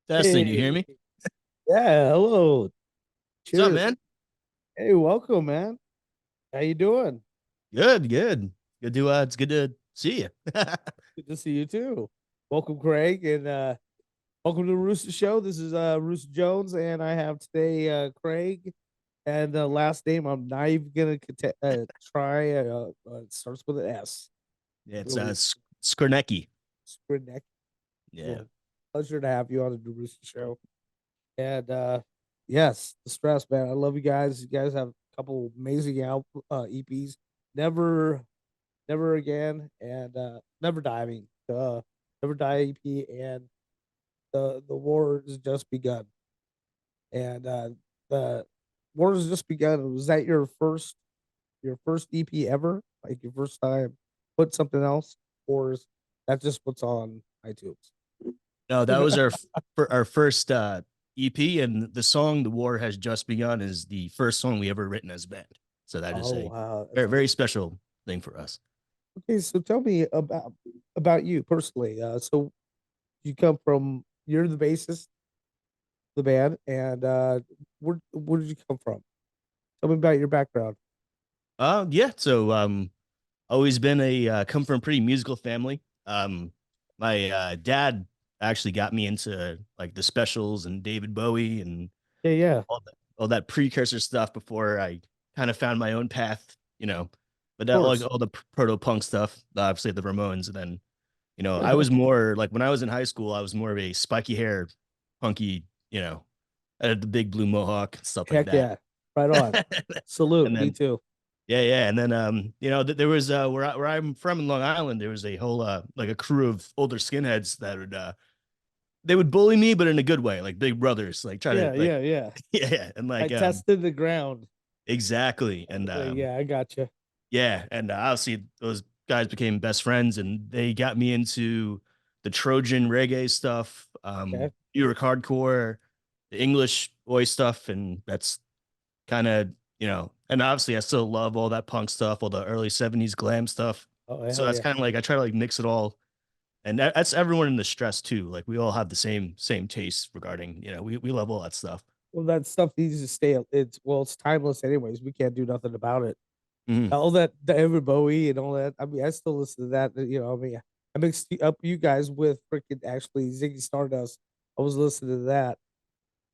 Testing, you hear Hey, me? yeah, hello. What's up, Cheers. man? Hey, welcome, man. How you doing? Good, good. It's good to see you. Good to see you too. Welcome, Craig, and welcome to the Rooster Show. This is Rooster Jones, and I have today Craig, and the last name I'm not even gonna try. It starts with an S. Yeah, it's Really, Skryrecki. Skryrecki. Yeah. Well, pleasure to have you on the Rooster Show. And yes, the stress, man. I love you guys. You guys have a couple amazing EPs. Never Never Again, and Never Diving. Never Die EP, and the war has just begun. And the war has just begun. Was that your first EP ever? Like your first time put something else, or is that just what's on iTunes? No, that was our first EP, and the song "The War Has Just Begun" is the first song we ever written as a band. So that is Oh a wow, that's very awesome. very special thing for us. Okay, so tell me about you personally. So you're the bassist of the band, and where did you come from? Tell me about your background. Yeah. So always been a come from a pretty musical family. My dad actually got me into like the Specials and David Bowie and Yeah, yeah, of all that precursor stuff before I kind of found my own path, But that like course. all the proto punk stuff, obviously the Ramones, and then I was more like when I was in high school, I was more of a spiky hair, punky, I had the big blue mohawk stuff like Heck that. yeah, right on. Salute, And me then too. yeah, and then there was where I'm from in Long Island, there was a whole like a crew of older skinheads that would they would bully me, but in a good way, like big brothers, like try to Yeah, like yeah, yeah. yeah, and I like tested the ground. exactly. And Yeah, I got you. yeah, and obviously those guys became best friends, and they got me into the Trojan reggae stuff, Okay. New York hardcore, the English boy stuff, and that's kind of and obviously I still love all that punk stuff, all the early '70s glam stuff. Oh So hell that's yeah. kind of like I try to like mix it all, and that's everyone in the stress too. Like we all have the same tastes regarding we love all that stuff. Well, that stuff needs to stay. It's timeless, anyways. We can't do nothing about it. Mhm. All that David Bowie and all that. I mean, I still listen to that. I mean, I mixed up you guys with freaking actually Ziggy Stardust. I was listening to that.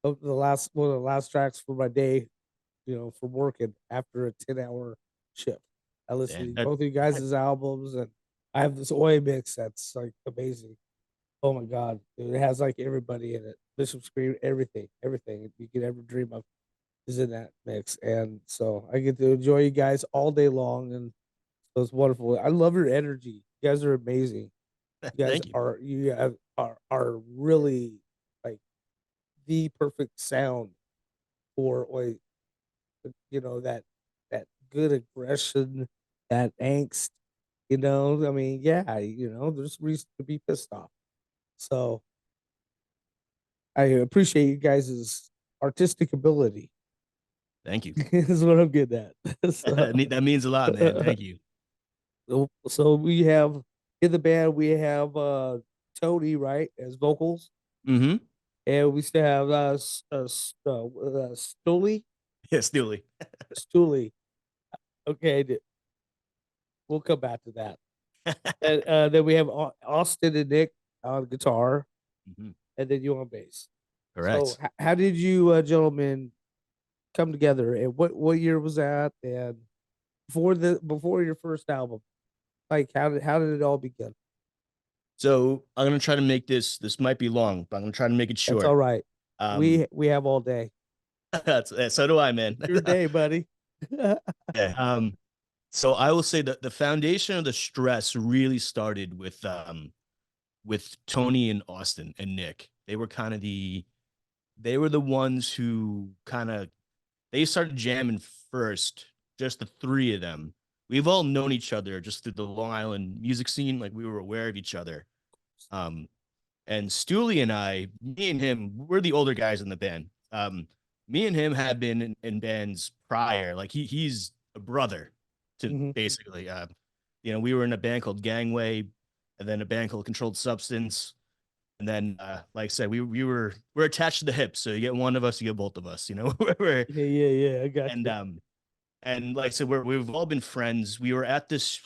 The last one of the last tracks for my day, for working after a 10-hour shift. I listened And to both of you guys' albums, and I have this Oi mix that's like amazing. Oh my god, dude, it has like everybody in it. Bishop Scream, everything you could ever dream of is in that mix, and so I get to enjoy you guys all day long, and so it's wonderful. I love your energy. You guys are amazing. thank you. Are really like the perfect sound for like that good aggression, that angst. I mean, yeah, there's reason to be pissed off. So I appreciate you guys' artistic ability. Thank you. Is what I'm getting at. That means a lot, man. Thank you. So we have in the band we have Tony, right, as vocals, Hmm. and we still have Stully. Yes, Dooley. Stully. Okay, we'll come back to that. And then we have Austin and Nick on guitar, Hmm. and then you on bass. So Correct. how did you gentlemen come together, and what year was that? And before your first album, like how did it all begin? So I'm gonna try to make this might be long, but I'm gonna try to make it That's all short. right. Um, We have all day. so do I, man. Your day, buddy. Yeah. So I will say that the foundation of the stress really started with Tony and Austin and Nick. They were the ones who kind of they started jamming first, just the three of them. We've all known each other just through the Long Island music scene, like we were aware of each other. Um, and Stooley and me and him, we're the older guys in the band. Me and him have been in bands prior. Like he's a brother to Hmm. basically. We were in a band called Gangway, and then a band called Controlled Substance. And then, like I said, we're attached to the hip, so you get one of us, you get both of us. We're, Yeah, yeah, yeah. I got and you. like I said, we've all been friends. We were at this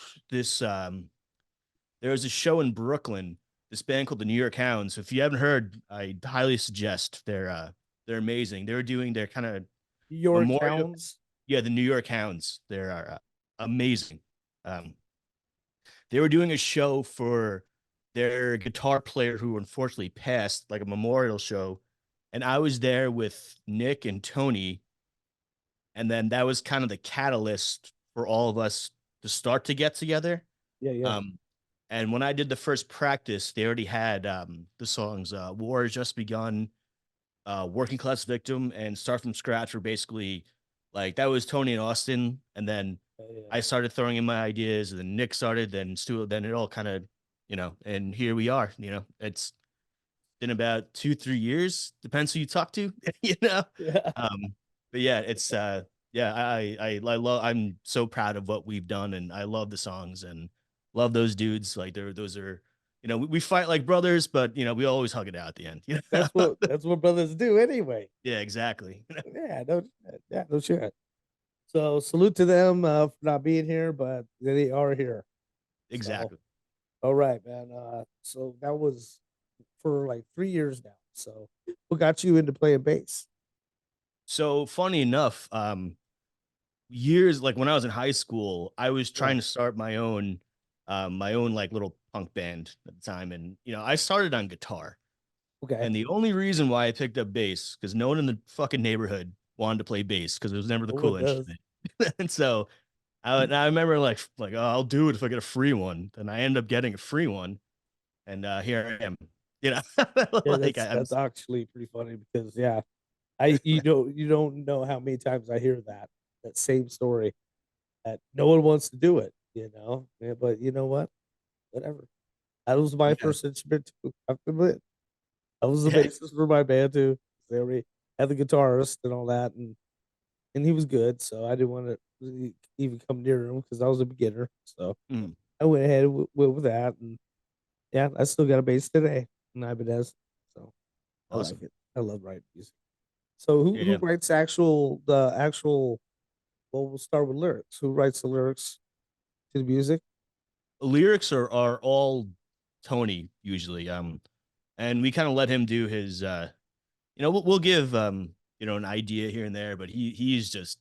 there was a show in Brooklyn, this band called the New York Hounds. If you haven't heard, I highly suggest. They're amazing. They were doing their kind of York memorial. Hounds. Yeah, the New York Hounds. They're amazing. Um, they were doing a show for their guitar player who unfortunately passed, like a memorial show. And I was there with Nick and Tony. And then that was kind of the catalyst for all of us to start to get together. Yeah, yeah. Um, and when I did the first practice, they already had the songs War Has Just Begun, Working Class Victim, and Start From Scratch were basically like that was Tony and Austin. And then Yeah, yeah. I started throwing in my ideas, and then Nick started, then Stu, then it all kind of, and here we are. It's been about 2 3 years, depends who you talk to, you know. Yeah. Um, but yeah, it's yeah, I love. I'm so proud of what we've done, and I love the songs and love those dudes. Like those are, we fight like brothers, but we always hug it out at the end. That's what brothers do anyway. Yeah, exactly. Yeah, no shit. So salute to them for not being here, but they are here. So Exactly. all right, man. So that was for like 3 years now. So what got you into playing bass? So funny enough, years like when I was in high school, I was Yeah. trying to start my own like little punk band at the time, and I started on guitar. Okay. And the only reason why I picked up bass because no one in the fucking neighborhood wanted to play bass because it was never the No one cool does. instrument. And so I remember like oh, I'll do it if I get a free one. Then I end up getting a free one, and here I am. You know, Yeah, like I'm. that's actually pretty funny because yeah, you don't know how many times I hear that same story that no one wants to do it, you know. Yeah, but you know what? Whatever. That was my Yeah, first instrument too. I have to admit. I was the yeah, bassist for my band too. They already had the guitarist and all that, and he was good, so I didn't want to really even come near him because I was a beginner. So mm, I went ahead and went with that, and yeah, I still got a bass today, and Ibanez. So I like awesome. it. I love writing music. So who Yeah, who yeah. writes the actual? Well, we'll start with lyrics. Who writes the lyrics to the music? Lyrics are all Tony usually. And we kind of let him do his. We'll give an idea here and there, but he's just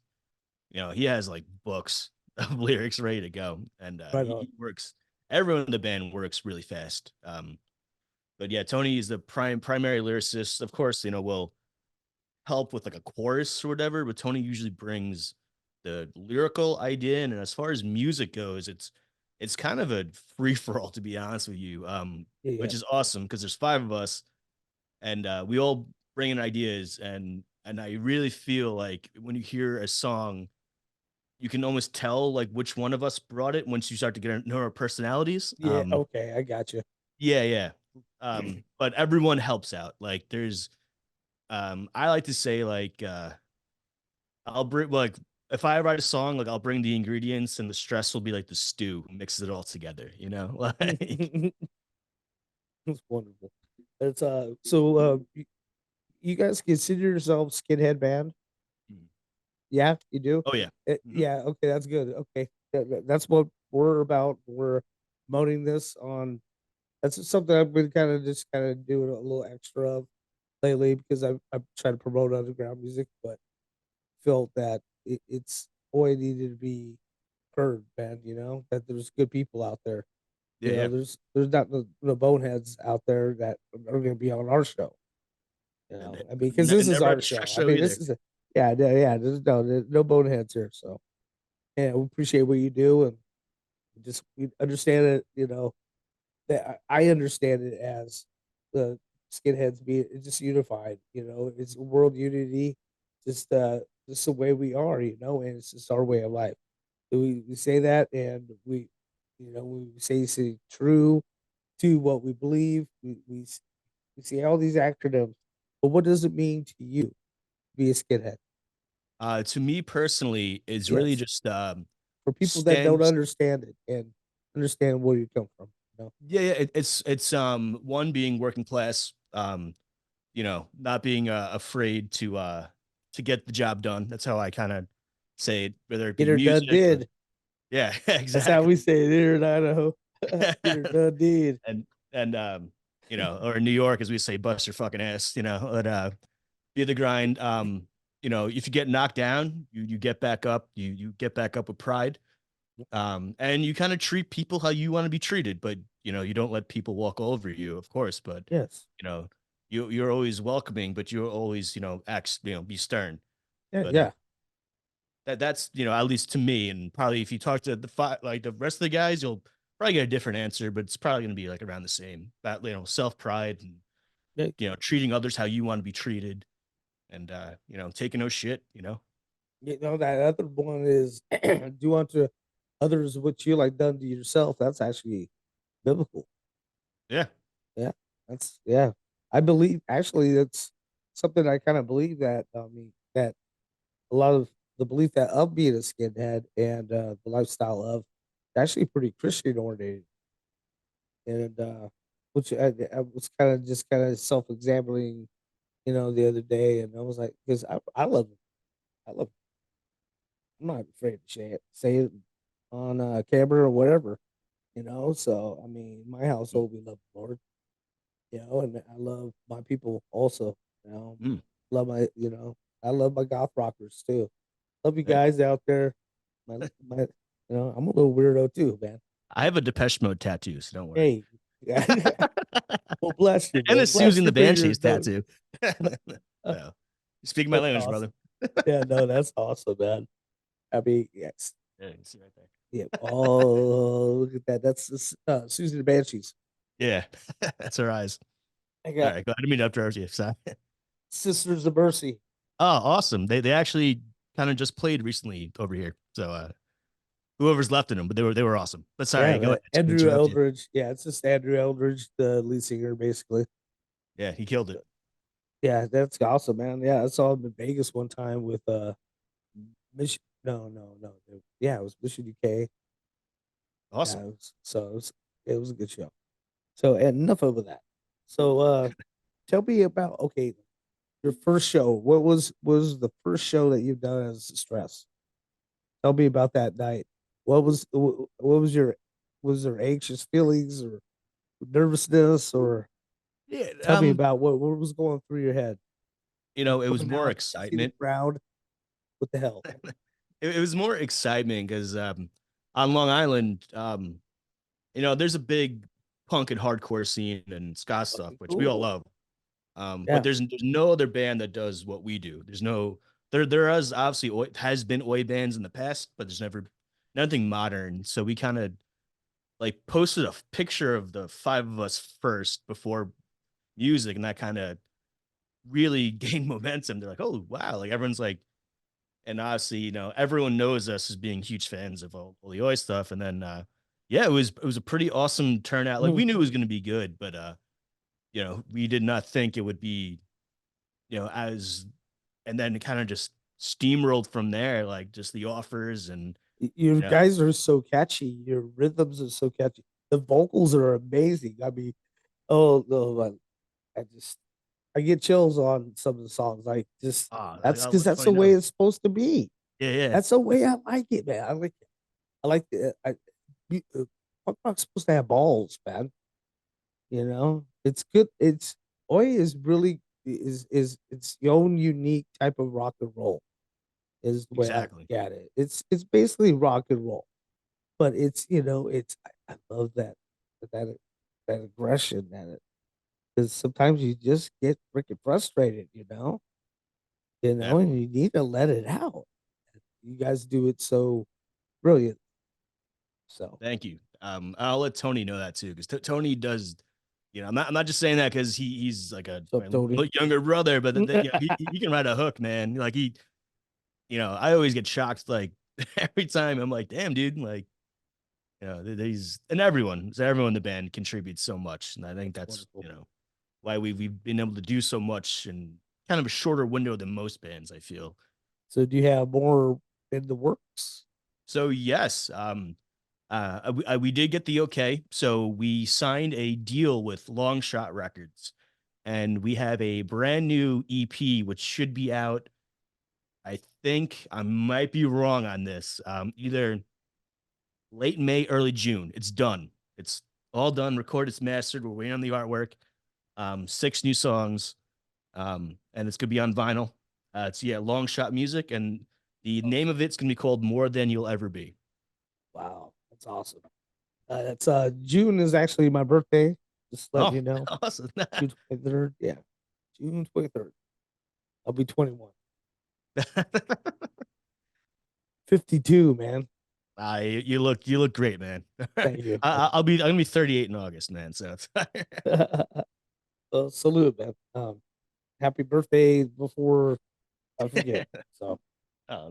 he has like books of lyrics ready to go, and Right on. he works. Everyone in the band works really fast. But yeah, Tony is the primary lyricist. Of course, we'll help with like a chorus or whatever, but Tony usually brings the lyrical idea in. And as far as music goes, it's kind of a free for all, to be honest with you. Yeah, yeah, Which is awesome because there's five of us, and we all bring in ideas, and I really feel like when you hear a song you can almost tell like which one of us brought it once you start to get to know our personalities. yeah. Okay, I got you. Yeah, yeah. But everyone helps out. Like there's I like to say like I'll bring like if I write a song, like I'll bring the ingredients and the stress will be like the stew, mixes it all together, you know? Like It's wonderful. It's you guys consider yourselves skinhead band? Yeah, you do. oh yeah. Mhm. Yeah, okay, that's good. Okay, that's what we're about. We're promoting this on. That's something I've been kind of doing a little extra of lately because I've tried to promote underground music, but felt that it's always needed to be heard, man. You know that there's good people out there. Yeah, yeah. There's not the boneheads out there that are going to be on our show. You know, I mean, because this is Never at our the stress show. I show mean, either. this is a yeah, yeah. There's no boneheads here. So yeah, we appreciate what you do, and just we understand it. You know, that I understand it as the skinheads being just unified. You know, it's world unity, just the way we are. You know, and it's just our way of life. So we say that, and we say true to what we believe. We see all these acronyms, but what does it mean to you to be a skinhead? To me personally, it's really Yes, just for people that don't staying understand it and understand where you come from. know? Yeah, it's one being working class, not being afraid to get the job done. That's how I kind of say it, whether it Get be her done music or did. yeah, That's how exactly. we say it here in Idaho. Get her done did. and or in New York, as we say, bust your fucking ass, but be the grind. If you get knocked down, you get back up, you get back up with pride. And you kind of treat people how you want to be treated, but you don't let people walk over you, of course, but Yes. you know, you're always welcoming, but you're always, act, be stern. Yeah. But Yeah. that's at least to me, and probably if you talk to like the rest of the guys, you'll probably get a different answer, but it's probably going to be like around the same. About self pride and Yeah. treating others how you want to be treated, and taking no shit. You know, that other one is do unto others what you like done to yourself. That's actually biblical. Yeah, Yeah. Yeah. I believe actually that's something I kind of believe that, I mean, that a lot of the belief that of being a skinhead and the lifestyle of actually pretty Christian oriented. And which I was kind of self examining, the other day, and I was like, because I love it. I love I'm not afraid to say it on camera or whatever, So I mean, my household we love the Lord, and I love my people also, you know. mm, Love I love my goth rockers too. Love you hey, guys out there. My, I'm a little weirdo too, man. I have a Depeche Mode tattoo, so don't worry. Hey, well, bless you, And a man. Susie Bless and the you for your Banshees tattoo. uh, So, you speak my that's language, awesome. brother. Yeah, no, that's awesome, man. I mean, yes, Yeah, you can see right there. yeah. Oh, look at that. That's Susie the Banshees. Yeah, that's her eyes. I All got right, go ahead. I didn't mean to interrupt you. Sorry. Sisters of Mercy. Oh, awesome. They actually kind of just played recently over here. So whoever's left in them, but they were awesome. But Yeah, sorry, go man. ahead. To Andrew interrupt you. Eldridge. Yeah, it's just Andrew Eldridge, the lead singer, basically. Yeah, he killed it. Yeah, that's awesome, man. Yeah, I saw him in Vegas one time with Mission. No, no, no. Yeah, it was Mission UK. Yeah, Awesome. it was a good show. So, and enough of that. So, tell me about, okay, your first show. What was the first show that you've done as Stress? Tell me about that night. What was there anxious feelings or nervousness, or Yeah. tell me about what was going through your head? It was Coming more out, see the excitement. crowd. What the hell? It was more excitement because on Long Island, there's a big punk and hardcore scene and ska stuff, Okay, which we all cool. love. But Yeah. there's no other band that does what we do. There's no there is obviously has been oi bands in the past, but there's never nothing modern. So we kind of like posted a picture of the five of us first before music, and that kind of really gained momentum. They're like, oh wow, like everyone's like, and obviously everyone knows us as being huge fans of all the oi stuff, and then yeah, it was a pretty awesome turnout. Like Mhm. we knew it was going to be good, but we did not think it would be as and then it kind of just steamrolled from there, like just the offers and You you know, guys are so catchy. Your rhythms are so catchy. The vocals are amazing. I mean, oh no, I get chills on some of the songs. Like just that's I because like that's Tony the way knows. it's supposed to be. Yeah, yeah, That's the way I like it, man. I like the punk rock's supposed to have balls, man. It's good. It's Oi is really is its own unique type of rock and roll. Is the way I look exactly. at it. It's basically rock and roll, but I love that that aggression that it because sometimes you just get freaking frustrated, Yeah, and you need to let it out. You guys do it so brilliant. So, thank you. I'll let Tony know that too, because Tony does. I'm not just saying that because he's like what's up, Tony? my younger brother, but he can ride a hook, man. Like I always get shocked, like every time. I'm like, damn, dude, like these and everyone in the band contributes so much, and I think that's Wonderful. why we've been able to do so much in kind of a shorter window than most bands, I feel. So, do you have more in the works? So yes, We did get the okay, so we signed a deal with Long Shot Records, and we have a brand new EP which should be out. I think I might be wrong on this. Either late May, early June. It's done. It's all done, recorded, it's mastered. We're waiting on the artwork. Six new songs, and it's gonna be on vinyl. It's yeah, Long Shot Music, and the name of it's gonna be called More Than You'll Ever Be. Wow, that's awesome. That's June is actually my birthday. Just letting Oh, you know. awesome! June 23rd. Yeah, June 23rd. I'll be 21. 52, man. You look great, man. Thank you. I'm gonna be 38 in August, man. So it's Salute, man. Happy birthday before I forget. So,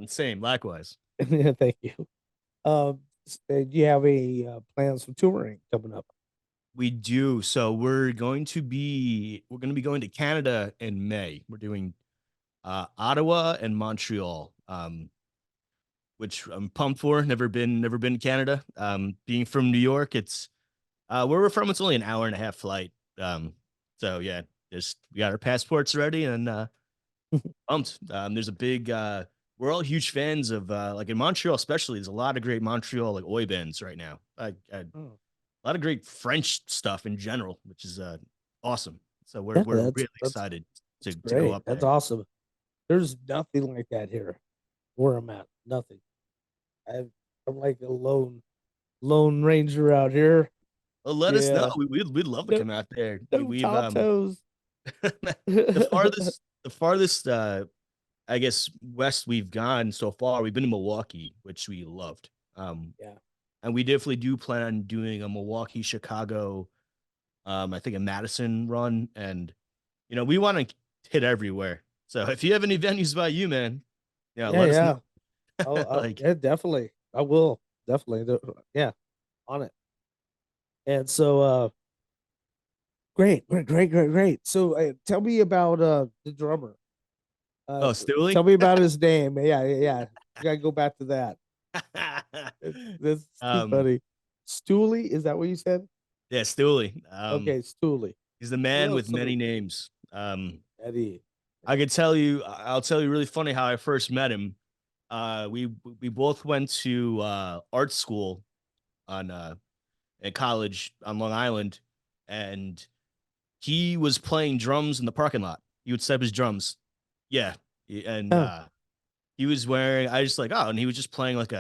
same, likewise. yeah, thank you. Do you have any plans for touring coming up? We do. So we're gonna be going to Canada in May. We're doing Ottawa and Montreal. Which I'm pumped for. Never been to Canada. Being from New York, it's where we're from, it's only an hour and a half flight. So yeah, just we got our passports ready and pumped. There's a big we're all huge fans of like in Montreal, especially. There's a lot of great Montreal like oi bands right now. A Oh, lot of great French stuff in general, which is awesome. So yeah, we're that's really excited that's to go great. up That's there. awesome. There's nothing like that here where I'm at. Nothing. I've, I'm like a lone ranger out here. Well, let us know. Yeah. We'd love to No, come out there. no We've top toes. the farthest I guess west we've gone so far, we've been to Milwaukee, which we loved. Yeah. And we definitely do plan on doing a Milwaukee, Chicago, I think a Madison run. And we want to hit everywhere. So if you have any venues by you, man, yeah, Yeah, let us know. yeah. Like, Yeah, definitely. I will definitely. Yeah, on it. And so, great. So, tell me about the drummer. Uh, oh, Tell Stewie? me about his name. Yeah. We gotta go back to that. That's too um, funny. Stooley, is that what you said? yeah, Stewie. Okay, Stooley. He's the man Well, with many salute, names. Eddie. I could tell you, I'll tell you really funny how I first met him. We both went to art school on at college on Long Island, and he was playing drums in the parking lot. He would set up his drums. Yeah. And Oh, he was wearing, I just like, oh, and he was just playing like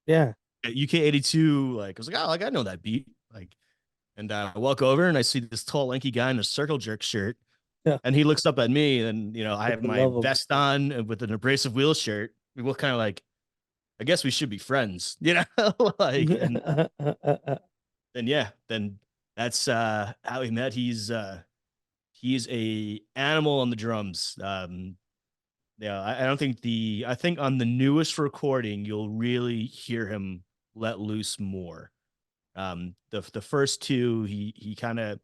yeah. a UK 82. Like, I was like, oh, like I know that beat. Like, and I walk over and I see this tall, lanky guy in a circle jerk shirt. Yeah. And he looks up at me, and I have I my love him. vest on and with an abrasive wheel shirt. We both kind of like, I guess we should be friends, like, and yeah, then that's how we met. He's a animal on the drums. Yeah, I don't think I think on the newest recording you'll really hear him let loose more. The first two he kind of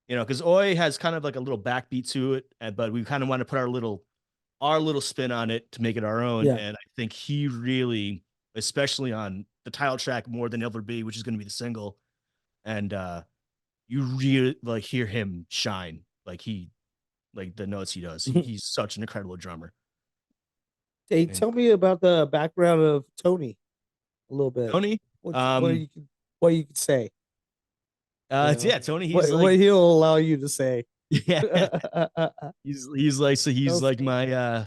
because Oi has kind of like a little backbeat to it, but we kind of want to put our little spin on it to make it our own. Yeah. And I think he really, especially on the title track, More Than Ever Be, which is going to be the single, and you really like hear him shine, like the notes he does. He's such an incredible drummer. Hey, And tell me about the background of Tony a little bit. Tony, What um, you could what you could say, you know. yeah, Tony, he's What like, he'll allow you to say. yeah, he's So like my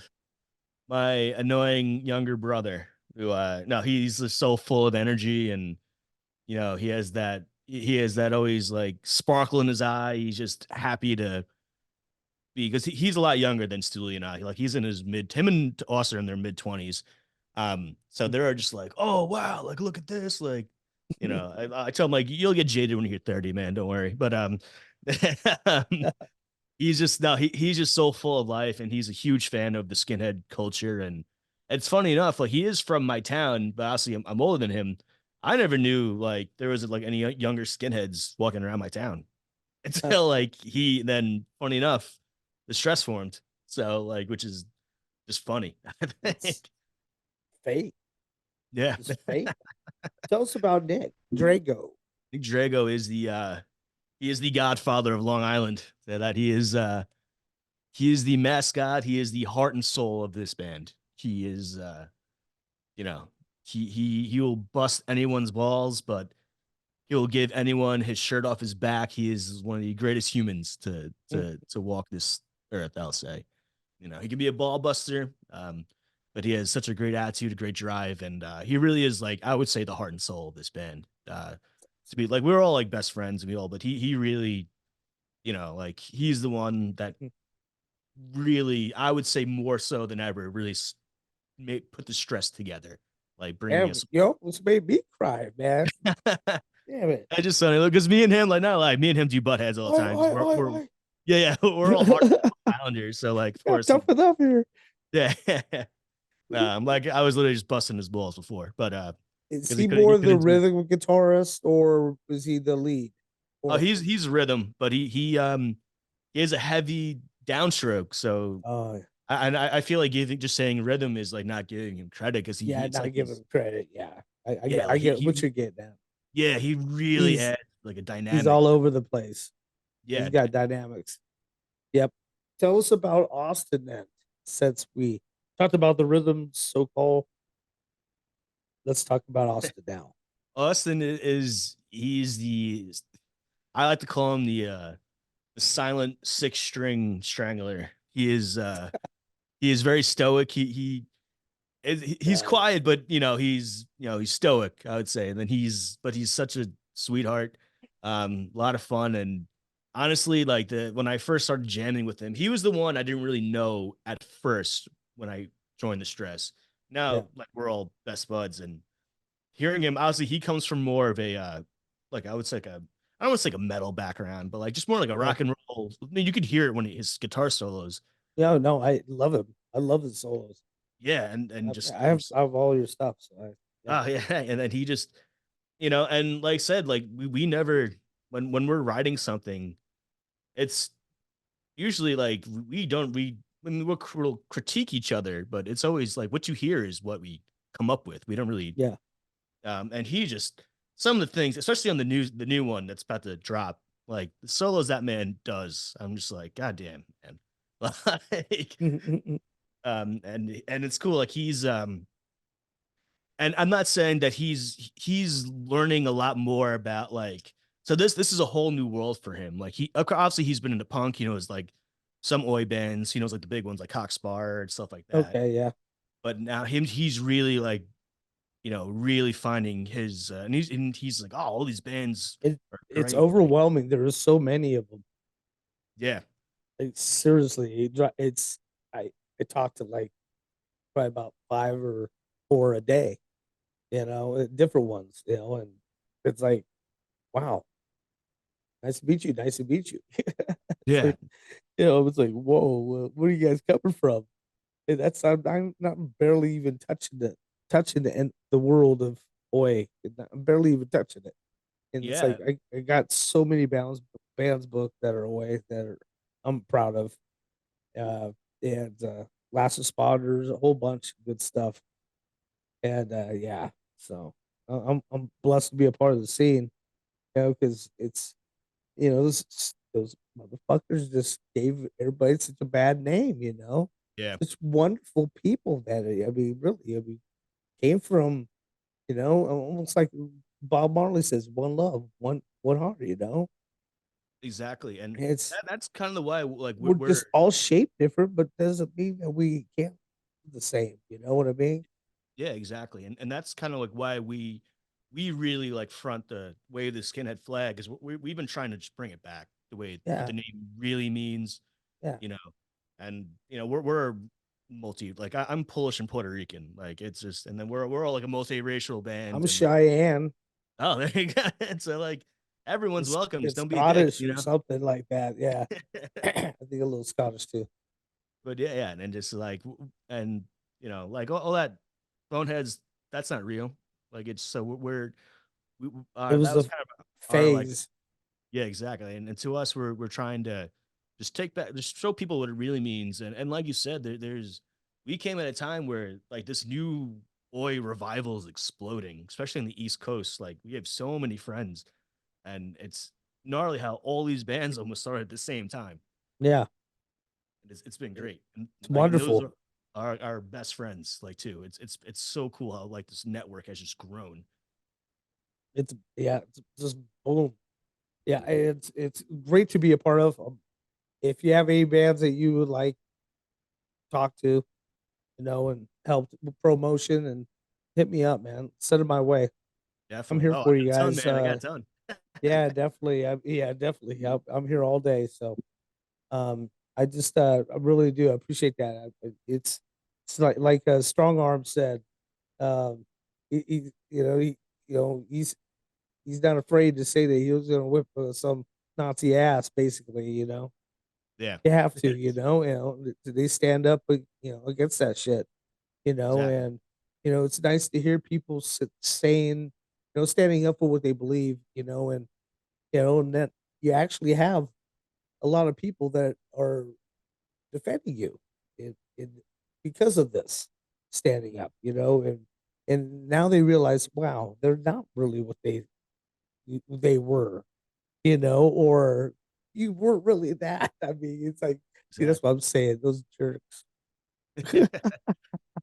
annoying younger brother who no, he's just so full of energy, and he has that always like sparkle in his eye. He's just happy to be because he's a lot younger than Stooley and I. Like he's in his him and Austin in their mid 20s. So they're just like, oh wow, like look at this, like I tell him like you'll get jaded when you hit 30, man. Don't worry. But he's just no, he's just so full of life, and he's a huge fan of the skinhead culture. And it's funny enough, like he is from my town, but obviously I'm older than him. I never knew like there was like any younger skinheads walking around my town until like he then, funny enough, the stress formed. So like, which is just funny. I it's think. fate. Yeah. His fate. Tell us about Nick Drago. Nick Drago is he is the godfather of Long Island. So that he is the mascot. He is the heart and soul of this band. He is you know, he will bust anyone's balls, but he'll give anyone his shirt off his back. He is one of the greatest humans to walk this earth, I'll say. You know, he can be a ball buster, but he has such a great attitude, a great drive, and he really is like I would say the heart and soul of this band. To be like we're all like best friends and we all, but he really, you know, like he's the one that really I would say more so than ever really put the stress together, like bringing Damn, us. yo, this made me cry, man. I Damn it. just funny because me and him, like not like me and him do butt heads all the Oi, time because oi, oi, we're oi. yeah yeah we're all hard Islanders, so like of Got course tough enough here. yeah. Like I was literally just busting his balls before, but Is because he he more the couldn't do. rhythm guitarist or is he the lead? Oh, Or he's rhythm, but he has a heavy downstroke, so I feel like giving just saying rhythm is like not giving him credit because yeah, it's not like giving he's him credit. Yeah. yeah I like get what you're getting at. yeah he really He's adds like a he's dynamic. all over the place. He's Yeah, got dynamics. Yep. Tell us about Austin then. Since we talked about the rhythm so called, let's talk about Austin now. Austin is he's the I like to call him the silent six string strangler. He is very stoic. He's Right. quiet, but he's stoic. I would say, and then he's such a sweetheart. A lot of fun, and honestly, like the when I first started jamming with him, he was the one I didn't really know at first when I joined the Stress. Yeah. Now, like we're all best buds, and hearing him, obviously, he comes from more of a like I would say like a I don't want to say like a metal background, but like just more like a Yeah. rock and roll. I mean, you could hear it when his guitar solos. Yeah. No, I love him. I love his solos. Yeah, and just I have all your stuff. So yeah. oh yeah, and then he just and like I said, like we never when we're writing something, it's usually like we don't we when we'll critique each other, but it's always like what you hear is what we come up with. We don't really Yeah. and he just some of the things, especially on the new one that's about to drop, like the solos that man does, I'm just like, God damn, man. Like and it's cool. Like he's and I'm not saying that he's learning a lot more about like so this is a whole new world for him. Like he obviously he's been into punk, he knows like some oi bands, he knows like the big ones like Cockspar and stuff like that. Okay. Yeah. But now he's really like really finding his and he's like, oh, all these bands It are it's great. Like, overwhelming. There are so many of them. yeah, Seriously, it's I I talk to like probably about five or four a day. Different ones. And it's like, wow, nice to meet you. Nice to meet you. It's yeah, like, it's like, whoa, where are you guys coming from? And that's I'm not barely even touching the world of Oi. I'm barely even touching it. And it's yeah, like I got so many bands booked that are Oi that I'm proud of. And Last of Spotters, a whole bunch of good stuff. And yeah, so I'm blessed to be a part of the scene, because it's those motherfuckers just gave everybody such a bad name. yeah, Such wonderful people that I mean, really, I mean, came from almost like Bob Marley says, one love, one heart. exactly. And It's that's kind of why like we're we're just all shaped different, but doesn't mean that we can't be the same. You know what I mean? yeah, exactly. And that's kind of like why we really like front the wave the skinhead flag is we've been trying to just bring it back the way what Yeah, the name really means, yeah. you know. And we're multi like I'm Polish and Puerto Rican. Like it's just and then we're all like a multiracial band I'm and like Cheyenne. oh there you go. And so like everyone's It's, welcome. Just it's don't be a dick, Scottish or something like that. Yeah, I think a little Scottish too. But yeah, yeah, and then just like and like all that boneheads, that's not real. Like it's so It was that was a kind of our like phase. yeah exactly, and to us we're trying to just take back just show people what it really means, and like you said, there's we came at a time where like this new Oi revival is exploding, especially in the East Coast. Like we have so many friends, and it's gnarly how all these bands almost started at the same time. Yeah, It's been great, and it's like and those wonderful. are our best friends. Like too, it's so cool how like this network has just grown. It's yeah, it's just boom. Yeah, it's great to be a part of. If you have any bands that you would like talk to, and help with promotion, and hit me up, man. Send it my way. I'm Definitely. here Oh, I for you got a ton, guys. man. I got a ton. Yeah, definitely. Yeah, definitely. I'm here all day. So, I just, I really do appreciate that. It's like Strong Arm said. Um, he he's not afraid to say that he was going to whip some Nazi ass, basically. Yeah, You have to, they stand up, against that shit. exactly. And it's nice to hear people saying, standing up for what they believe, and that you actually have a lot of people that are defending you in because of this standing up, and now they realize, wow, they're not really what they were, or you weren't really that. I mean, it's like, see, that's what Exactly. I'm saying. Those jerks.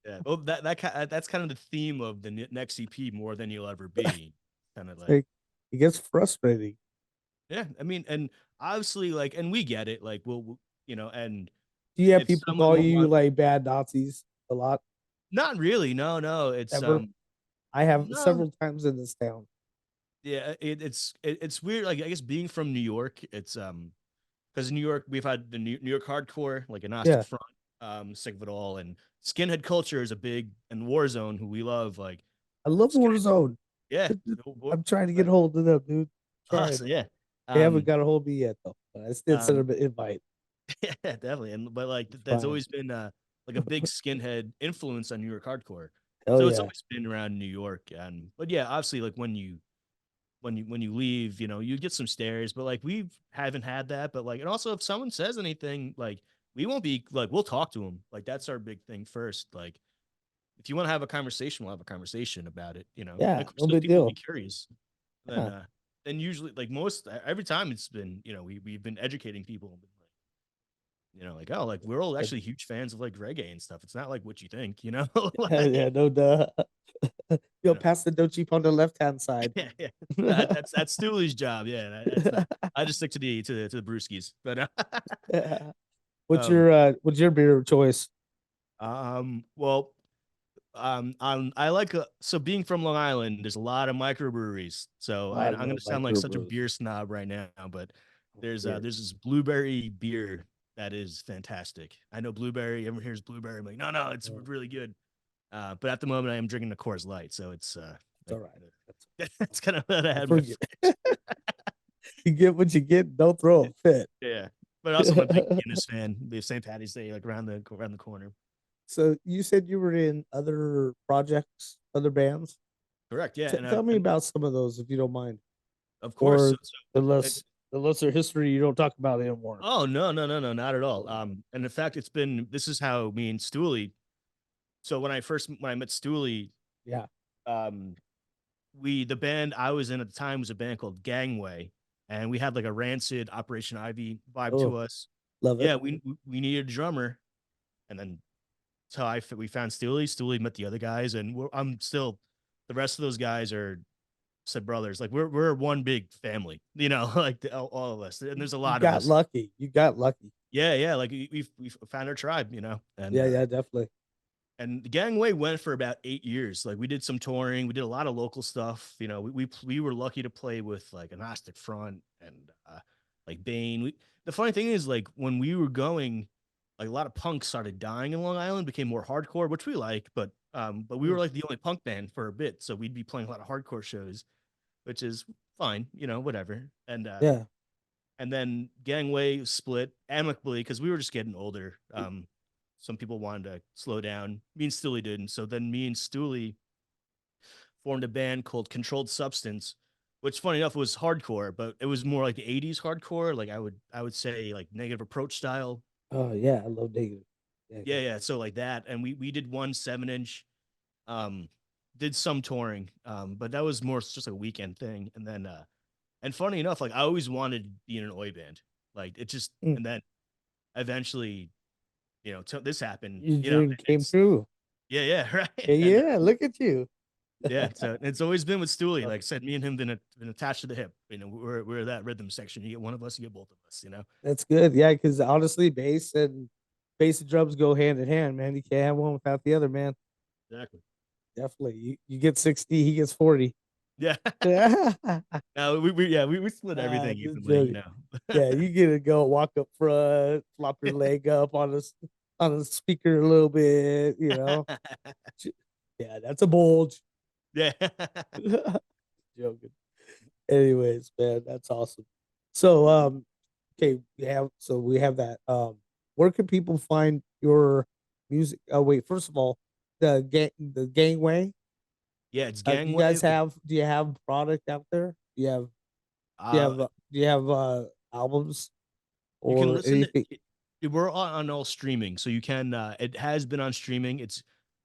Yeah. Well, that's kind of the theme of the next EP, more than you'll ever be. Kind of It's like, like it gets frustrating. yeah. I mean, and obviously, like, and we get it. Like, and Do you have if people someone call you wants, like bad Nazis a lot? not really. No, no. It's Ever? I have no. several times in this town. Yeah. It's weird. Like, I guess being from New York, it's because in New York we've had the New York hardcore, like Agnostic Yeah, Front, Sick of It All, and skinhead culture is a big, and Warzone, who we love, like I love skinhead. Warzone. Yeah. I'm trying to get a hold of them, dude. Trying. Awesome. Yeah. They haven't Um, got a hold of me yet, though. But I still send um, them an invite. yeah, definitely. And but like It's that's fine. always been like a big skinhead influence on New York hardcore. Hell So it's yeah. always been around New York. And but yeah, obviously like when you leave, you get some stares, but like we haven't had that. But like, and also if someone says anything, like we won't be like, we'll talk to them. Like that's our big thing first. Like if you want to have a conversation, we'll have a conversation about it, Yeah, Like no so big people will be deal. curious. Then Yeah. uh then usually like most every time it's been, we've been educating people and been like, like, oh, like we're all Yeah, actually huge fans of like reggae and stuff. It's not like what you think, like, yeah, no duh. you Yo, know. pass the dochi on the left hand side. Yeah, yeah. That's Stooley's job. Yeah, that's not. I just stick to the brewskis. But Yeah. um, What's your beer of choice? well, I like so being from Long Island. There's a lot of microbreweries. So I I'm gonna love sound like such a microbrews. beer snob right now, but there's Beers. this blueberry beer that is fantastic. I know blueberry. Everyone hears blueberry. I'm like, no, no, it's Mm, really good. But at the moment, I am drinking the Coors Light, so it's it's like all right. That's that's kind of what I I had my forget. fridge. You get what you get. Don't throw a fit. Yeah, but also I'm a big Guinness fan. We have St. Patty's Day like around the corner. So you said you were in other projects, other bands. Correct. Yeah, Tell me about some of those, if you don't mind, of course. or Uh, unless unless they're history you don't talk about anymore. oh no, no, no, no, not at all. And in fact, this is how me and Stooley. So when I met Stooley, Yeah. um, the band I was in at the time was a band called Gangway, and we had like a Rancid Operation Ivy vibe Oh, to us. love it. Yeah, we needed a drummer, and then so we found Stooley. Stooley met the other guys, and I'm still. The rest of those guys are said brothers. Like we're one big family, like all of us. And there's a You lot of got us. lucky. You got lucky. Yeah, yeah. Like we've found our tribe, and Yeah, yeah, definitely. and the Gangway went for about 8 years. Like we did some touring, we did a lot of local stuff. We were lucky to play with like Agnostic Front and like Bane. The funny thing is, like when we were going, like a lot of punk started dying in Long Island, became more hardcore, which we like, but we were Mm, like the only punk band for a bit, so we'd be playing a lot of hardcore shows, which is fine, whatever. yeah. And then Gangway split amicably because we were just getting older. Some people wanted to slow down. Me and Stooley didn't. So then me and Stooley formed a band called Controlled Substance, which funny enough was hardcore, but it was more like the 80s hardcore. Like I would say like Negative Approach style. Oh yeah, I love negative. Yeah, Yeah, yeah. So like that. And we did one 7-inch. did some touring, but that was more just a weekend thing. And then, and funny enough, like I always wanted to be in an oi band. Like it just, Mm, and then eventually, this happened. your You know, dream came it's true. yeah, yeah, right. Yeah, And yeah, look at you. yeah, so it's always been with Stooley. Uh, Like I said, me and him been attached to the hip. We're that rhythm section. You get one of us, you get both of us. That's good. Yeah, because honestly, bass and drums go hand in hand, man. You can't have one without the other, man. Exactly. Definitely. You get 60, he gets 40. Yeah. Ah, No, we split everything just evenly. joking. Yeah, you get to go walk up front, flop your leg up on the speaker a little bit, you know. Yeah, that's a bulge. Yeah. Joking. Anyways, man, that's awesome. So, okay, we have that. Where can people find your music? Oh, wait, first of all, the gangway. Yeah, it's You Gangway. guys have? Do you have product out there? Uh Do you have albums you can or listen to anything? we're on all streaming, so you can it has been on streaming. It's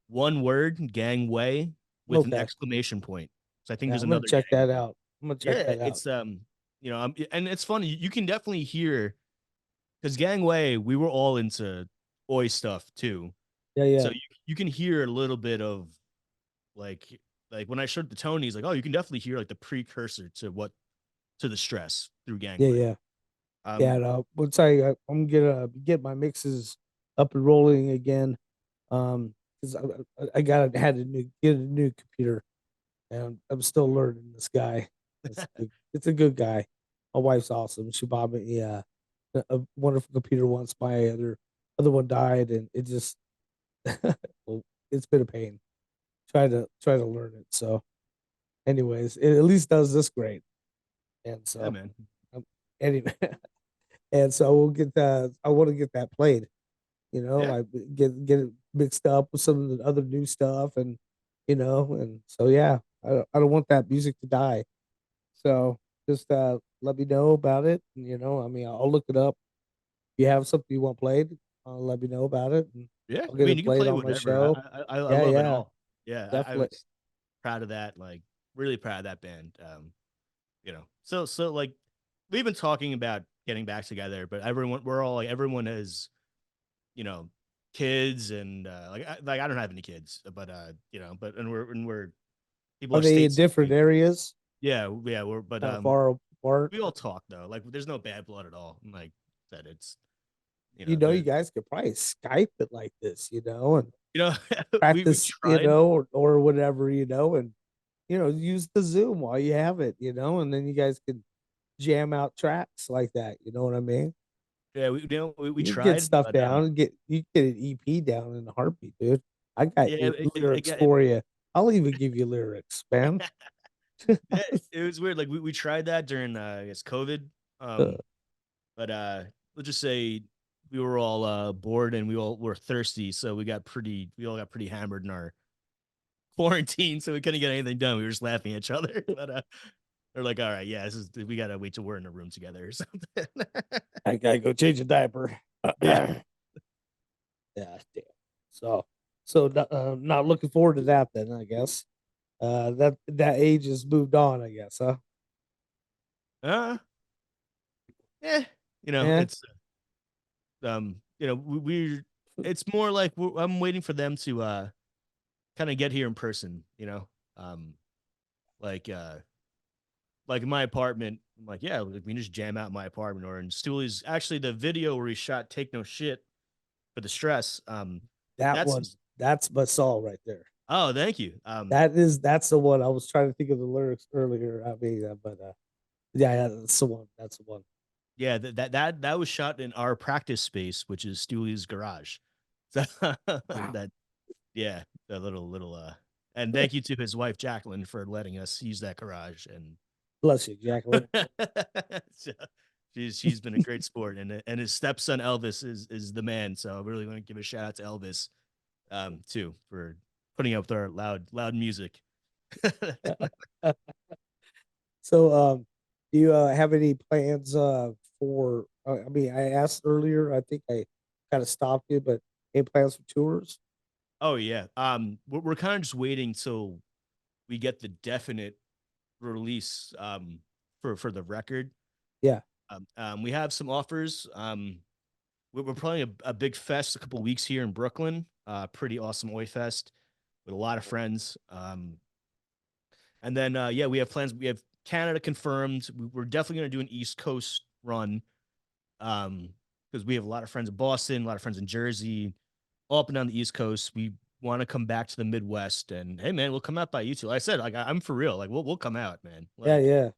one word, Gangway, with an Okay, exclamation point. So I think yeah, there's I'm gonna another check gang that in there. out. I'm gonna check Yeah, that out. it's and it's funny. You can definitely hear because Gangway, we were all into oi stuff too. Yeah, So yeah, you can hear a little bit of like when I showed the Tonys, like, oh, you can definitely hear like the precursor to the stress through yeah, Gangway. yeah. Yeah, Um, and, we'll tell you, I'm gonna get my mixes up and rolling again. Because I got had to get a new computer, and I'm still learning this guy. It's a good guy. My wife's awesome. She bought me a wonderful computer once. My other one died, and it just well, it's been a pain. Try to learn it. So, anyways, it at least does this great. And yeah, so, man. um, anyway, and so we'll get that. I want to get that played. Yeah, I get it mixed up with some of the other new stuff, and and so yeah, I don't want that music to die. So just let me know about it. And, I mean, I'll look it up. If you have something you want played, let me know about it, and yeah. I'll I get mean, it you can played play on my whatever. show. I Yeah, love it yeah, all. Yeah, I definitely. was proud of that. Like, really proud of that band. So like we've been talking about getting back together, but we're all like everyone has you know kids and like I don't have any kids, but but and we're people Are are they in stateside. different areas, Yeah, we're but kind of far apart? we all talk though. Like there's no bad blood at all. Like that it's You the guys could probably Skype it like this, and you know we practice, tried. or whatever, and use the Zoom while you have it, and then you guys can jam out tracks like that. You know what I mean? Yeah, we You can get tried, stuff but down, you get an EP down in a heartbeat, dude. I got yeah, lyrics for you. I'll even give you lyrics, man. yeah, it was weird. Like we tried that during I guess COVID. Uh, But let's just say we were all bored and we all were thirsty, so we all got pretty hammered in our quarantine, so we couldn't get anything done. We were just laughing at each other. But they're like, all right, yeah, we gotta wait till we're in a room together or something. I gotta go change a diaper. Yeah. Yeah, damn. So, not looking forward to that then. I guess that age has moved on. I guess, huh? Uh yeah. Yeah. It's we it's more like I'm waiting for them to kind of get here in person, Um like like in my apartment, I'm like, yeah, we can just jam out in my apartment or in Stooley's. Actually, the video where he shot "Take No Shit" for the stress. That That's one, that's my song right there. oh, thank you. That's the one. I was trying to think of the lyrics earlier. I mean, but yeah, that's the one. That's the one. Yeah, that was shot in our practice space, which is Stooley's garage. So Wow. that yeah, that little and thank you to his wife Jacqueline for letting us use that garage and Bless you, Jacqueline. so she's been a great sport and his stepson Elvis is the man. So I really want to give a shout out to Elvis too for putting up with our loud music. So, do you have any plans for? I mean, I asked earlier. I think I kind of stopped you, but any plans for tours? Oh yeah. We're kind of just waiting till we get the definite release for the record. Yeah. We have some offers. We're playing a big fest a couple weeks here in Brooklyn. Pretty awesome Oi Fest with a lot of friends. And then yeah, we have plans. We have Canada confirmed. We're definitely going to do an East Coast run because we have a lot of friends in Boston, a lot of friends in Jersey, all up and down the East Coast. We want to come back to the Midwest, and hey, man, we'll come out by you two. Like I said, like I'm for real. Like we'll come out, man. Yeah, Like yeah.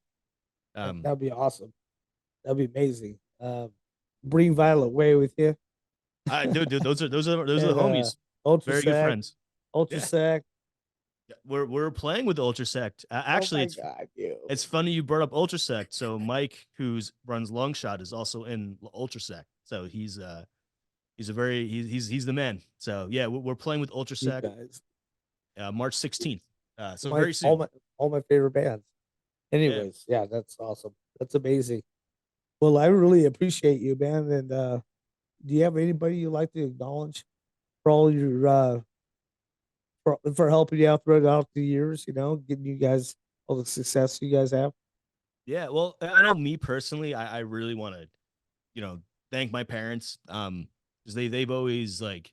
um, That'd be awesome. That'd be amazing. Bring Violet Way with you. dude, those are the And homies. Ultra Very good Sec, friends. Ultra Yeah, Sec. we're playing with the Ultrasect. Oh Actually, my god, you. it's funny you brought up Ultrasect. So Mike, who's runs Longshot, is also in Ultrasect. So he's a very he's the man. So yeah, we're playing with You Ultrasect guys. March 16th. So My very soon. all my favorite bands. Yeah. Anyways, yeah, that's awesome. That's amazing. Well, I really appreciate you, man. And do you have anybody you'd like to acknowledge for all your for helping you out throughout the years, getting you guys all the success you guys have? Yeah. Well, I know me personally, I really want to, thank my parents. Because they've always like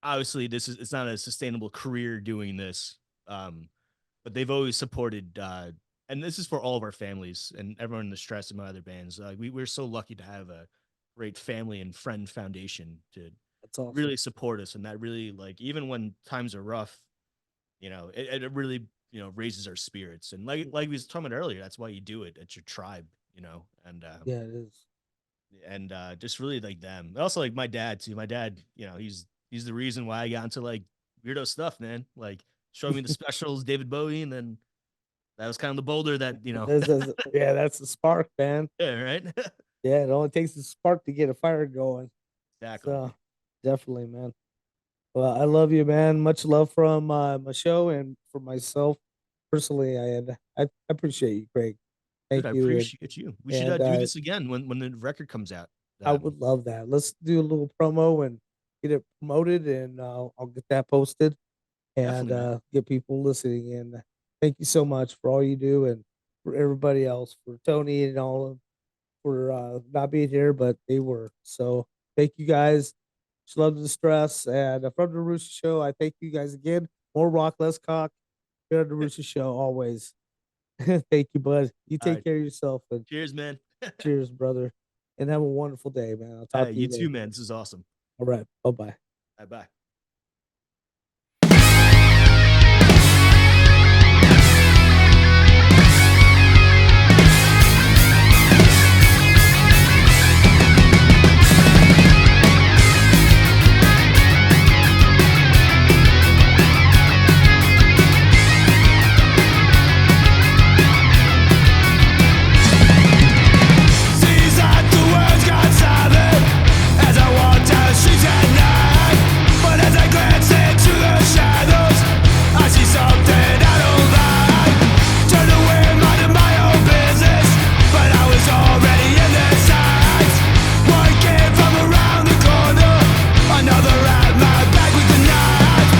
obviously it's not a sustainable career doing this. But they've always supported and this is for all of our families and everyone in the stress of my other bands. We're so lucky to have a great family and friend foundation to That's awesome. really support us. And that really like even when times are rough, it really, raises our spirits. And like we was talking about earlier, that's why you do it. It's your tribe, and Yeah, it is. just really like them. Also like my dad too. My dad, he's the reason why I got into like weirdo stuff, man. Like showing me the specials, David Bowie, and then that was kind of the boulder that, Yeah, that's the spark, man. yeah, right? Yeah, it only takes a spark to get a fire going. Exactly. So definitely, man. Well, I love you, man. Much love from my show and for myself personally. I appreciate you, Craig. Dude, Thank I you, appreciate you. We should and do this again when the record comes out. I would love that. Let's do a little promo and get it promoted, and I'll get that posted and Definitely, man. get people listening. And thank you so much for all you do, and for everybody else, for Tony and all of for not being here, but they were. So thank you guys. Much love to the stress. And from the Rooster Show, I thank you guys again. More rock, less cock. Here on the Rooster Show, always. Thank you, bud. You All take right. care of yourself, and Cheers, man. cheers, brother. And have a wonderful day, man. I'll talk to you You later. too, man. This is awesome. All right. Bye bye. Bye bye. Seems like the world's gone silent as I walk down the streets at night. But as I glance into the shadows, I see something I don't like. Turn away, minding my own business, but I was already in their sights. One came from around the corner, another at my back with a knife.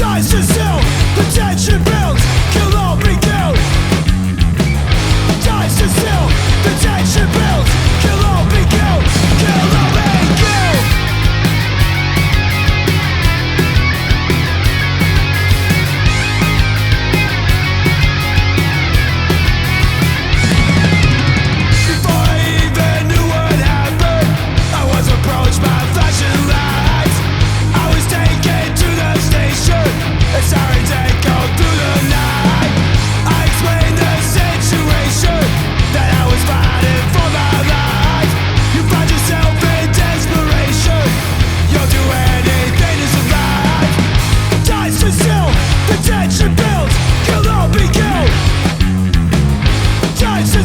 Dies to still, the tension builds, kill all be killed. Dies to still, the tension builds, kill all be killed, kill all be killed. Before I even knew what happened, I was approached by flashing lights. I was taken to the station, and sirens echoed through the night. I explained the situation, that I was fighting for my life. You find yourself in desperation, you'll do anything to survive. Dies to still, the tension builds, kill all be killed. Dies to